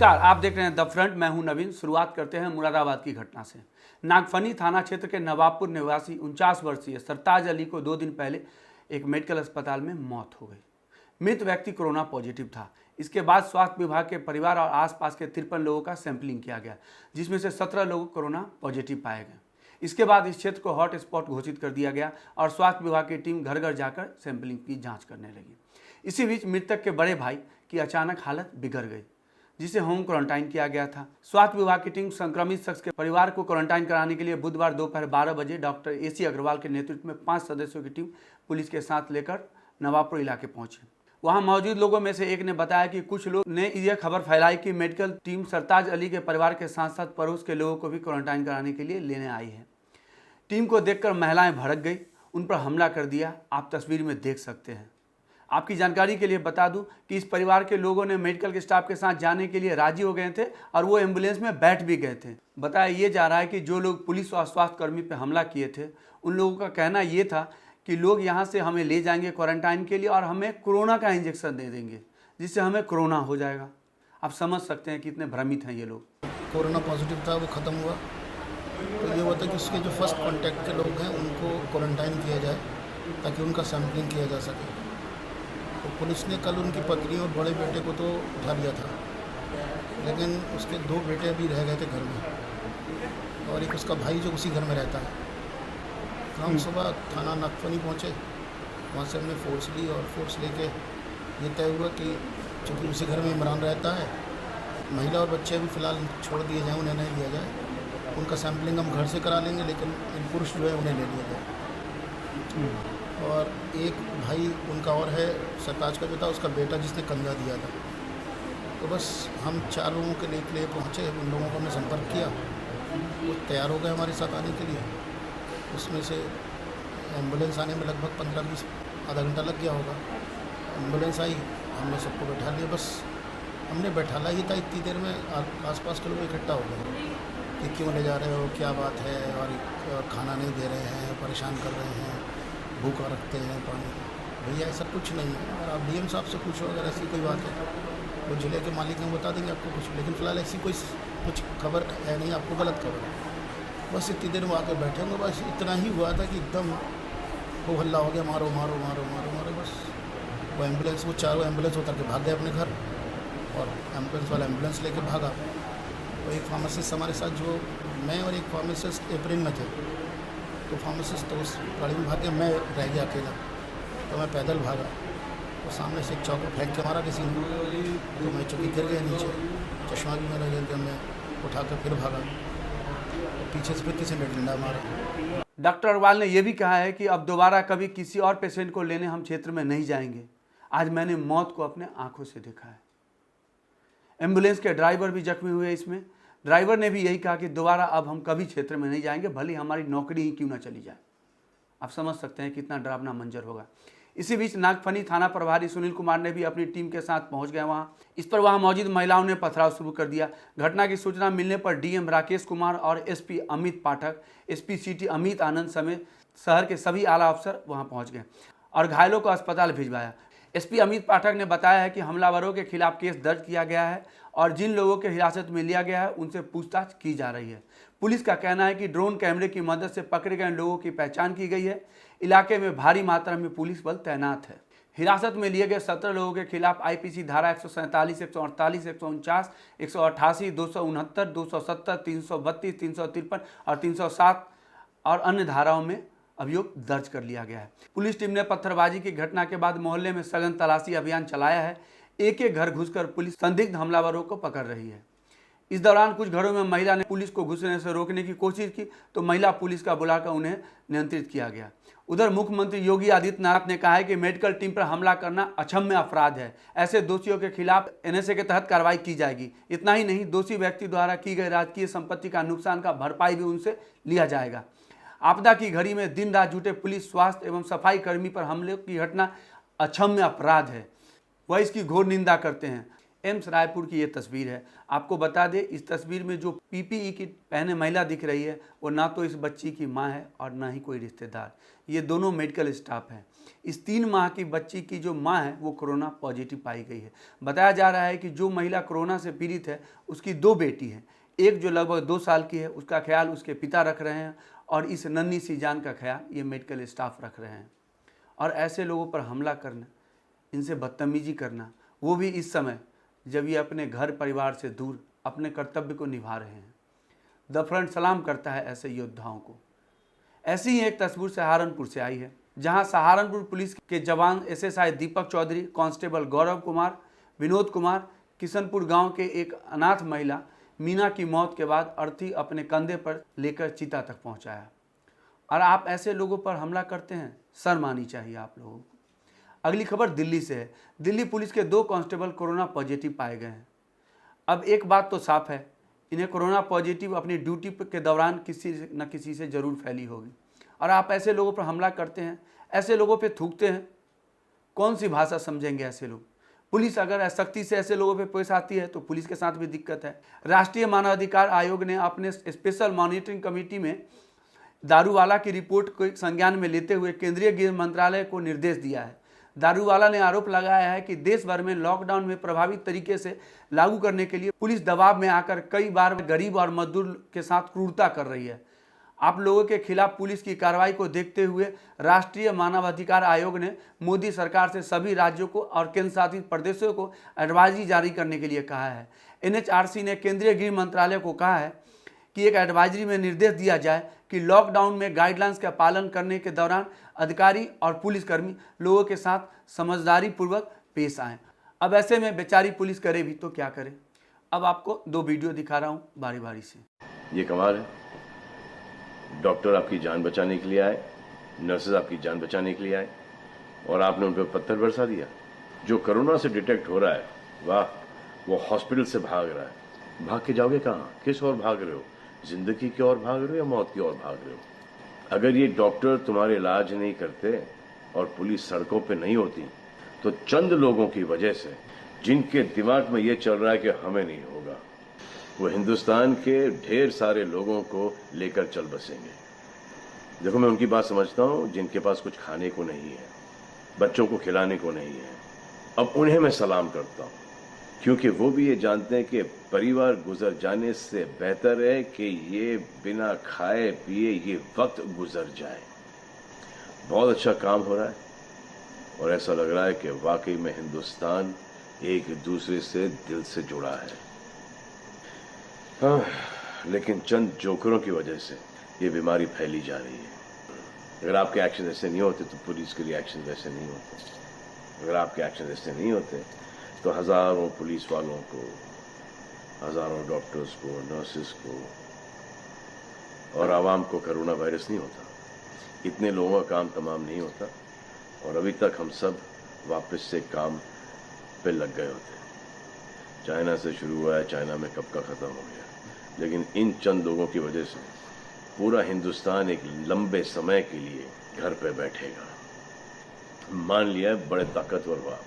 नमस्कार, आप देख रहे हैं द फ्रंट। मैं हूं नवीन। शुरुआत करते हैं मुरादाबाद की घटना से। नागफनी थाना क्षेत्र के नवाबपुर निवासी 49 वर्षीय सरताज अली को 2 दिन पहले एक मेडिकल अस्पताल में मौत हो गई। मृत व्यक्ति कोरोना पॉजिटिव था। इसके बाद स्वास्थ्य विभाग के परिवार और आसपास के 53 लोगों का सैंपलिंग किया गया, जिसमें से 17 लोग कोरोना पॉजिटिव पाए गए। इसके बाद इस क्षेत्र को हॉट स्पॉट घोषित कर दिया गया और स्वास्थ्य विभाग की टीम घर घर जाकर सैंपलिंग की जाँच करने लगी। इसी बीच मृतक के बड़े भाई की अचानक हालत बिगड़ गई, जिसे होम क्वारंटाइन किया गया था। स्वास्थ्य विभाग की टीम संक्रमित शख्स के परिवार को क्वारंटाइन कराने के लिए बुधवार दोपहर 12 बजे डॉक्टर AC अग्रवाल के नेतृत्व में 5 सदस्यों की टीम पुलिस के साथ लेकर नवाबपुर इलाके पहुंचे। वहां मौजूद लोगों में से एक ने बताया कि कुछ लोग ने यह खबर फैलाई कि मेडिकल टीम सरताज अली के परिवार के साथ साथ पड़ोस के लोगों को भी क्वारंटाइन कराने के लिए लेने आई है। टीम को देखकर महिलाएं भड़क गई, उन पर हमला कर दिया। आप तस्वीर में देख सकते हैं। आपकी जानकारी के लिए बता दूं कि इस परिवार के लोगों ने मेडिकल के स्टाफ के साथ जाने के लिए राजी हो गए थे और वो एम्बुलेंस में बैठ भी गए थे। बताया ये जा रहा है कि जो लोग पुलिस और स्वास्थ्य कर्मी पर हमला किए थे, उन लोगों का कहना ये था कि लोग यहाँ से हमें ले जाएंगे क्वारंटाइन के लिए और हमें कोरोना का इंजेक्शन दे देंगे, जिससे हमें कोरोना हो जाएगा। आप समझ सकते हैं कितने भ्रमित हैं ये लोग। कोरोना पॉजिटिव था, वो ख़त्म हुआ, तो ये होता है कि उसके जो फर्स्ट कांटेक्ट के लोग हैं उनको क्वारंटाइन किया जाए ताकि उनका सैंपलिंग किया जा सके। तो पुलिस ने कल उनकी पत्नी और बड़े बेटे को तो उठा लिया था, लेकिन उसके 2 बेटे भी रह गए थे घर में और एक उसका भाई जो उसी घर में रहता है। तो हम सुबह थाना नागफनी पहुँचे, वहाँ से हमने फोर्स ली और फोर्स लेके ये तय हुआ कि चूँकि उसी घर में इमरान रहता है, महिला और बच्चे भी फ़िलहाल छोड़ दिए जाएँ, उन्हें नहीं लिया जाए। उनका सैंपलिंग हम घर से करा लेंगे, लेकिन इन पुरुष जो है उन्हें ले लिया जाए। और एक भाई उनका और है सरताज का जो था, उसका बेटा जिसने कंधा दिया था। तो बस हम 4 लोगों के लिए पहुँचे, उन लोगों को हमने संपर्क किया, वो तैयार हो गए हमारे साथ आने के लिए। उसमें से एम्बुलेंस आने में लगभग 15-20 आधा घंटा लग गया होगा। एम्बुलेंस आई, हमने सबको बैठा लिया। बस हमने बैठाला ही था, इतनी देर में आसपास के लोग इकट्ठा हो गए कि क्यों ले जा रहे हो, क्या बात है, और खाना नहीं दे रहे हैं, परेशान कर रहे हैं, भूखा रखते हैं पानी। भैया ऐसा कुछ नहीं है, और आप DM साहब से पूछो अगर ऐसी कोई बात है तो वो ज़िले के मालिक हैं, बता देंगे आपको कुछ। लेकिन फ़िलहाल ऐसी कोई कुछ खबर है नहीं, आपको गलत खबर है। बस इतनी देर में आकर बैठे होंगे, बस इतना ही हुआ था कि एकदम वो हल्ला हो गया, मारो मारो मारो मारो मारो। बस वो एम्बुलेंस, वो चारों एम्बुलेंस उतर के भाग गए अपने घर और एम्बुलेंस वाला एम्बुलेंस लेके भागा। तो एक फार्मासिस्ट हमारे साथ, जो मैं और एक फार्मासिस्ट अप्रैल में थे, तो फार्मासिस्ट तो उस गाड़ी में भाग गया, मैं रह गया अकेला। तो मैं पैदल भागा, तो सामने से एक चाकू फेंक के मारा किसी ने, तो मैं चूँकि गिर गया नीचे, चश्मा भी मेरा गिर गया, मैं उठा कर फिर भागा, तो पीछे से फिर किसी ने डंडा मारा। डॉक्टर अग्रवाल ने यह भी कहा है कि अब दोबारा कभी किसी और पेशेंट को लेने हम क्षेत्र में नहीं जाएंगे। आज मैंने मौत को अपने आंखों से देखा है। एम्बुलेंस के ड्राइवर भी जख्मी हुए। इसमें ड्राइवर ने भी यही कहा कि दोबारा अब हम कभी क्षेत्र में नहीं जाएंगे, भले हमारी नौकरी ही क्यों ना चली जाए। आप समझ सकते हैं कितना डरावना मंजर होगा। इसी बीच नागफनी थाना प्रभारी सुनील कुमार ने भी अपनी टीम के साथ पहुंच गए वहां। इस पर वहां मौजूद महिलाओं ने पथराव शुरू कर दिया। घटना की सूचना मिलने पर DM राकेश कुमार और SP अमित पाठक, SP सिटी अमित आनंद समेत शहर के सभी आला अफसर वहां पहुंच गए और घायलों को अस्पताल भिजवाया। SP अमित पाठक ने बताया है कि हमलावरों के खिलाफ केस दर्ज किया गया है और जिन लोगों के हिरासत में लिया गया है उनसे पूछताछ की जा रही है। पुलिस का कहना है कि ड्रोन कैमरे की मदद से पकड़े गए लोगों की पहचान की गई है। इलाके में भारी मात्रा में पुलिस बल तैनात है। हिरासत में लिए गए 17 लोगों के खिलाफ IPC धारा 147, 148, 149, 188, 269, 270, 332, 353 और 307 और अन्य धाराओं में अभियोग दर्ज कर लिया गया है। पुलिस टीम ने पत्थरबाजी की घटना के बाद मोहल्ले में सघन तलाशी अभियान चलाया है। एक घर घुसकर पुलिस संदिग्ध हमलावरों को पकड़ रही है। इस दौरान कुछ घरों में महिला ने पुलिस को घुसने से रोकने की कोशिश की, तो महिला पुलिस का बुलाकर उन्हें नियंत्रित किया गया। उधर मुख्यमंत्री योगी आदित्यनाथ ने कहा है कि मेडिकल टीम पर हमला करना अक्षम्य अपराध है। ऐसे दोषियों के खिलाफ NSA के तहत कार्रवाई की जाएगी। इतना ही नहीं, दोषी व्यक्ति द्वारा की गई राजकीय संपत्ति का नुकसान का भरपाई भी उनसे लिया जाएगा। आपदा की घड़ी में दिन रात जुटे पुलिस, स्वास्थ्य एवं सफाई कर्मी पर हमले की घटना अक्षम्य अपराध है, वह इसकी घोर निंदा करते हैं। एम्स रायपुर की ये तस्वीर है। आपको बता दें, इस तस्वीर में जो PPE की पहने महिला दिख रही है वो ना तो इस बच्ची की मां है और ना ही कोई रिश्तेदार। ये दोनों मेडिकल स्टाफ हैं। इस 3 माह की बच्ची की जो माँ है वो कोरोना पॉजिटिव पाई गई है। बताया जा रहा है कि जो महिला कोरोना से पीड़ित है उसकी 2 बेटी हैं, एक जो लगभग 2 साल की है, उसका ख्याल उसके पिता रख रहे हैं और इस नन्ही सी जान का ख्याल ये मेडिकल स्टाफ रख रहे हैं। और ऐसे लोगों पर हमला करना, इनसे बदतमीजी करना, वो भी इस समय जब ये अपने घर परिवार से दूर अपने कर्तव्य को निभा रहे हैं। द फ्रंट सलाम करता है ऐसे योद्धाओं को। ऐसी ही एक तस्वीर सहारनपुर से आई है, जहां सहारनपुर पुलिस के जवान एसएसआई दीपक चौधरी, कांस्टेबल गौरव कुमार, विनोद कुमार किशनपुर गांव के एक अनाथ महिला मीना की मौत के बाद अर्थी अपने कंधे पर लेकर चिता तक पहुंचाया। और आप ऐसे लोगों पर हमला करते हैं, शर्म आनी चाहिए आप लोगों को। अगली खबर दिल्ली से है। दिल्ली पुलिस के 2 कांस्टेबल कोरोना पॉजिटिव पाए गए हैं। अब एक बात तो साफ है, इन्हें कोरोना पॉजिटिव अपनी ड्यूटी के दौरान किसी न किसी से जरूर फैली होगी। और आप ऐसे लोगों पर हमला करते हैं, ऐसे लोगों पे थूकते हैं, कौन सी भाषा समझेंगे ऐसे लोग। पुलिस अगर सख्ती से ऐसे लोगों पे पेश आती है तो पुलिस के साथ भी दिक्कत है। राष्ट्रीय मानवाधिकार आयोग ने अपने स्पेशल मॉनिटरिंग कमेटी में दारूवाला की रिपोर्ट को संज्ञान में लेते हुए केंद्रीय गृह मंत्रालय को निर्देश दिया है। दारूवाला ने आरोप लगाया है कि देश भर में लॉकडाउन में प्रभावी तरीके से लागू करने के लिए पुलिस दबाव में आकर कई बार गरीब और मजदूर के साथ क्रूरता कर रही है। आप लोगों के खिलाफ पुलिस की कार्रवाई को देखते हुए राष्ट्रीय मानवाधिकार आयोग ने मोदी सरकार से सभी राज्यों को और केंद्र शासित प्रदेशों को एडवाइजरी जारी करने के लिए कहा है। एनएचआरसी ने केंद्रीय गृह मंत्रालय को कहा है कि एक एडवाइजरी में निर्देश दिया जाए कि लॉकडाउन में गाइडलाइंस का पालन करने के दौरान अधिकारी और पुलिसकर्मी लोगों के साथ समझदारी पूर्वक पेश आएं। अब ऐसे में बेचारी पुलिस करे भी तो क्या करे। अब आपको 2 वीडियो दिखा रहा हूं बारी बारी से। ये कमाल है, डॉक्टर आपकी जान बचाने के लिए आए, नर्सेज आपकी जान बचाने के लिए आए और आपने उन पर पत्थर बरसा दिया। जो कोरोना से डिटेक्ट हो रहा है, वाह, वो हॉस्पिटल से भाग रहा है। भाग के जाओगे कहाँ, किस ओर भाग रहे हो, जिंदगी की ओर भाग रहे हो या मौत की ओर भाग रहे हो। अगर ये डॉक्टर तुम्हारे इलाज नहीं करते और पुलिस सड़कों पे नहीं होती तो चंद लोगों की वजह से जिनके दिमाग में ये चल रहा है कि हमें नहीं होगा, वो हिंदुस्तान के ढेर सारे लोगों को लेकर चल बसेंगे। देखो, मैं उनकी बात समझता हूँ जिनके पास कुछ खाने को नहीं है, बच्चों को खिलाने को नहीं है। अब उन्हें मैं सलाम करता हूँ, क्योंकि वो भी ये जानते हैं कि परिवार गुजर जाने से बेहतर है कि ये बिना खाए पिए ये वक्त गुजर जाए। बहुत अच्छा काम हो रहा है और ऐसा लग रहा है कि वाकई में हिंदुस्तान एक दूसरे से दिल से जुड़ा है। हाँ, लेकिन चंद जोकरों की वजह से ये बीमारी फैली जा रही है। अगर आपके एक्शन ऐसे नहीं होते तो पुलिस के रिएक्शन वैसे नहीं होते। अगर आपके एक्शन ऐसे नहीं होते तो हजारों पुलिस वालों को, हजारों डॉक्टर्स को, नर्सेस को और आवाम को कोरोना वायरस नहीं होता। इतने लोगों का काम तमाम नहीं होता और अभी तक हम सब वापस से काम पे लग गए होते। चाइना से शुरू हुआ है, चाइना में कब का ख़त्म हो गया, लेकिन इन चंद लोगों की वजह से पूरा हिंदुस्तान एक लंबे समय के लिए घर पे बैठेगा। मान लिया बड़े ताकतवर हुआ,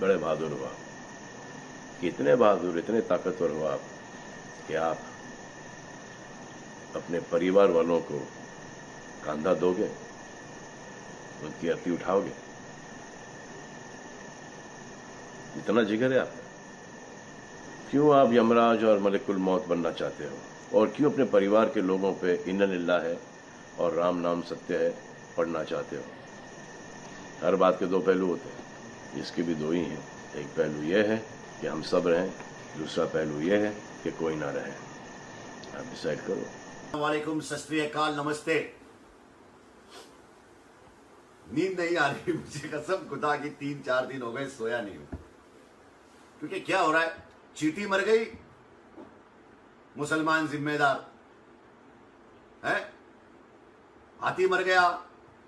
बड़े बहादुर हुआ, कितने बहादुर, इतने ताकतवर हुआ आप कि आप अपने परिवार वालों को कंधा दोगे, उनकी अर्थी उठाओगे। इतना जिगर है आप। क्यों आप यमराज और मलिकुल मौत बनना चाहते हो और क्यों अपने परिवार के लोगों पे इन्ना लिल्लाह है और राम नाम सत्य है पढ़ना चाहते हो। हर बात के 2 पहलू होते हैं, इसके भी 2 ही हैं। एक पहलू यह है कि हम सब रहें, दूसरा पहलू यह है कि कोई ना रहे। आप डिसाइड करो। वालेकुम, सत श्री अकाल, नमस्ते। नींद नहीं आ रही मुझे, कसम खुदा की 3-4 दिन हो गए सोया नहीं हूं। क्योंकि क्या हो रहा है, चींटी मर गई, मुसलमान जिम्मेदार है। हाथी मर गया,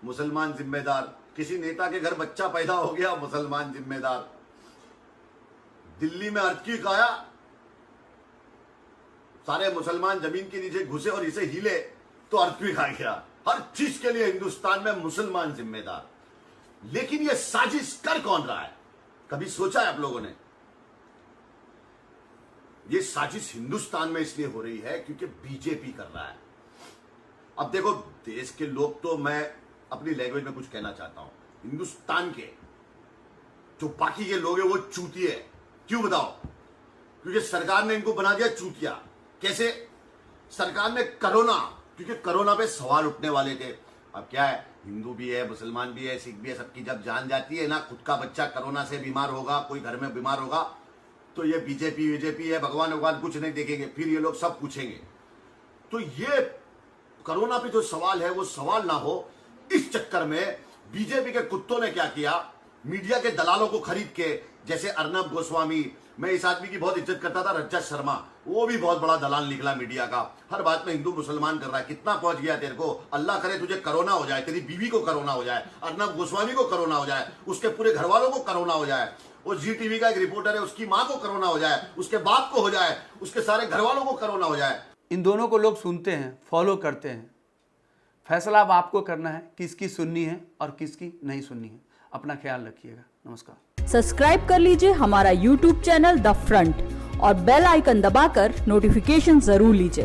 मुसलमान जिम्मेदार। किसी नेता के घर बच्चा पैदा हो गया, मुसलमान जिम्मेदार। दिल्ली में अर्थक्वेक आया, सारे मुसलमान जमीन के नीचे घुसे और इसे हिले तो अर्थक्वेक आ गया। हर चीज के लिए हिंदुस्तान में मुसलमान जिम्मेदार। लेकिन यह साजिश कर कौन रहा है, कभी सोचा है आप लोगों ने? यह साजिश हिंदुस्तान में इसलिए हो रही है क्योंकि बीजेपी कर रहा है। अब देखो, देश के लोग तो मैं अपनी लैंग्वेज में कुछ कहना चाहता हूं। हिंदुस्तान के जो बाकी के लोग हैं वो चूतिए। क्यों बताओ? क्योंकि सरकार ने इनको बना दिया चूतिया। कैसे? सरकार ने कोरोना, क्योंकि कोरोना पे सवाल उठने वाले थे। अब क्या है, हिंदू भी है, मुसलमान भी है, सिख भी है, सबकी जब जान जाती है ना, खुद का बच्चा कोरोना से बीमार होगा, कोई घर में बीमार होगा, तो ये बीजेपी है, भगवान कुछ नहीं देखेंगे, फिर ये लोग सब पूछेंगे। तो ये कोरोना पे जो सवाल है वो सवाल ना हो, इस चक्कर में बीजेपी के कुत्तों ने क्या किया, मीडिया के दलालों को खरीद के, जैसे अर्नब गोस्वामी, मैं इस आदमी की बहुत इज्जत करता था, रज्जत शर्मा, वो भी बहुत बड़ा दलाल निकला मीडिया का, हर बात में हिंदू मुसलमान कर रहा है। कितना पहुंच गया तेरे को? अल्लाह करे तुझे कोरोना हो जाए, तेरी बीवी को कोरोना हो जाए, अर्नब गोस्वामी को कोरोना हो जाए, उसके पूरे घर वालों को कोरोना हो जाए, वो जी टीवी का एक रिपोर्टर है उसकी मां को कोरोना हो जाए, उसके बाप को हो जाए, उसके सारे घर वालों को कोरोना हो जाए। इन दोनों को लोग सुनते हैं, फॉलो करते हैं। फैसला अब आपको करना है, किसकी सुननी है और किसकी नहीं सुननी है। अपना ख्याल रखिएगा। नमस्कार। सब्सक्राइब कर लीजिए हमारा YouTube चैनल द फ्रंट और बेल आइकन दबाकर नोटिफिकेशन जरूर लीजिए।